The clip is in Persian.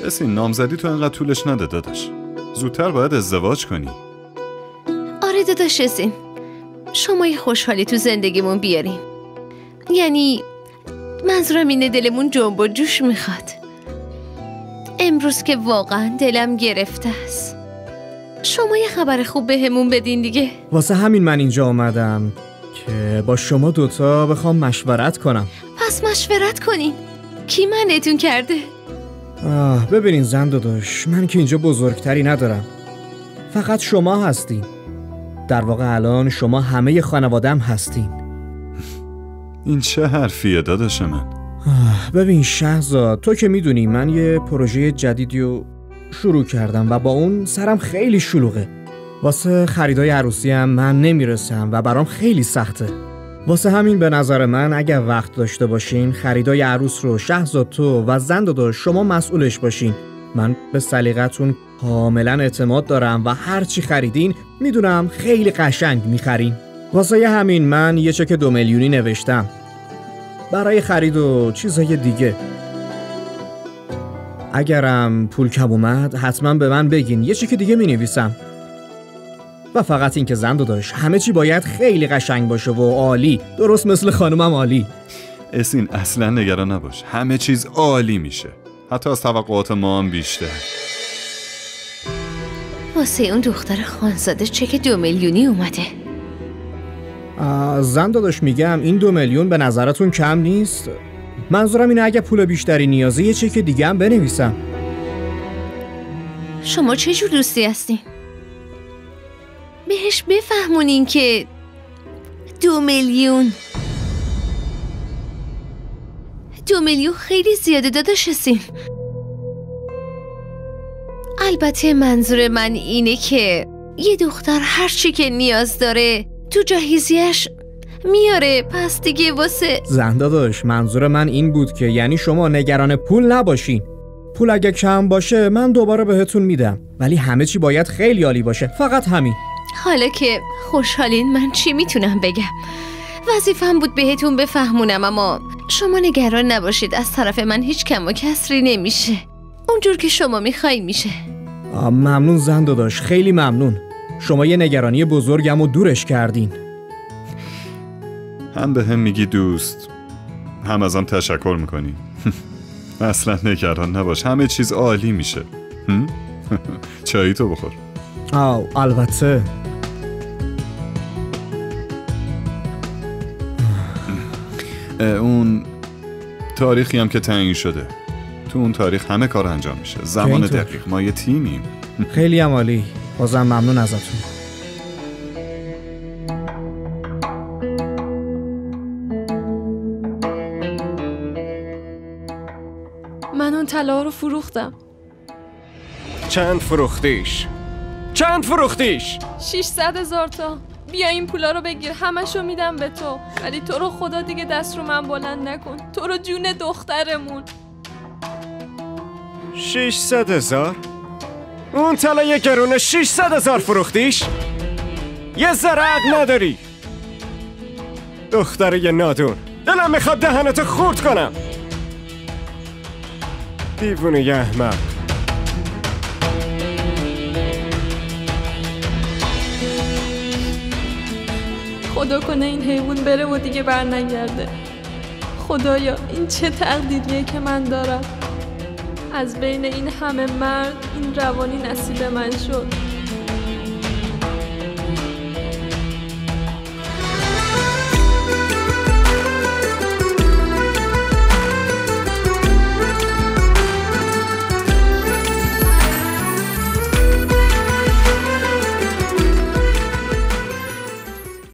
اسین نامزدی تو انقدر طولش نده داداش. زودتر باید ازدواج کنی. آره داداش اسین، شما یه خوشحالی تو زندگیمون بیارین. یعنی منظورم اینه دلمون جنب و جوش میخواد. امروز که واقعا دلم گرفته است. شما یه خبر خوب بهمون بدین دیگه. واسه همین من اینجا آمدم که با شما دوتا بخوام مشورت کنم. پس مشورت کنین. کی منتون کرده؟ ببینین زن داداش، من که اینجا بزرگتری ندارم، فقط شما هستین. در واقع الان شما همه خانوادم هستین. این چه حرفیه داداش من؟ ببین شهرزاد، تو که میدونی من یه پروژه جدیدی رو شروع کردم و با اون سرم خیلی شلوغه. واسه خریدای عروسی هم من نمیرسم و برام خیلی سخته. واسه همین به نظر من اگر وقت داشته باشین خریدای عروس رو شهرزاد تو و زن داداش شما مسئولش باشین. من به سلیقتون کاملا اعتماد دارم و هر چی خریدین میدونم خیلی قشنگ میخرین. واسه همین من یه چک 2 میلیونی نوشتم برای خرید و چیزای دیگه. اگرم پول کم اومد حتما به من بگین، یه چیز دیگه می نویسم. و فقط این که زن داداش همه چی باید خیلی قشنگ باشه و عالی، درست مثل خانومم عالی. اسین اصلا نگران نباش، همه چیز عالی میشه، حتی از توقعات ما هم بیشتر. واسه اون دختر خانزاده چک 2 میلیونی اومده. زن داداش میگم این 2 میلیون به نظرتون کم نیست؟ منظورم اینه اگه پول بیشتری نیازه یه چک دیگه هم بنویسم. شما چه جور دوستی هستین؟ بهش بفهمونین که 2 میلیون 2 میلیون خیلی زیاده داداش هستین. البته منظور من اینه که یه دختر هر چی که نیاز داره تو جهیزیه‌اش میاره، پس دیگه واسه زن داداش منظور من این بود که یعنی شما نگران پول نباشین. پول اگه کم باشه من دوباره بهتون میدم، ولی همه چی باید خیلی عالی باشه، فقط همین. حالا که خوشحالین من چی میتونم بگم؟ وظیفه‌م بود بهتون بفهمونم، اما شما نگران نباشید، از طرف من هیچ کم و کسری نمیشه، اونجور که شما میخوای میشه. ممنون زن داداش، خیلی ممنون. شما یه نگرانی بزرگم و دورش کردین. هم به هم میگی دوست، هم ازم تشکر میکنی. اصلا نگران نباش، همه چیز عالی میشه. چایی تو بخور. البته. اون تاریخی هم که تعیین شده، تو اون تاریخ همه کار انجام میشه، زمان دقیق، ما یه تیمیم. خیلی هم عالی، بازم ممنون ازتون. من اون طلا رو فروختم. چند فروختیش؟ 600,000 تا. بیا این پولا رو بگیر، همشو میدم به تو، ولی تو رو خدا دیگه دست رو من بلند نکن، تو رو جون دخترمون. 600,000؟ اون طلا یه گرونه 600,000 فروختیش؟ یه ذره عقل نداری دختر یه نادون، دلم میخواد دهنتو خورد کنم. دیوونه یه احمق. خدا کنه این حیوان بره و دیگه بر نگرده. خدایا این چه تقدیریه که من دارم، از بین این همه مرد این روانی نصیب من شد.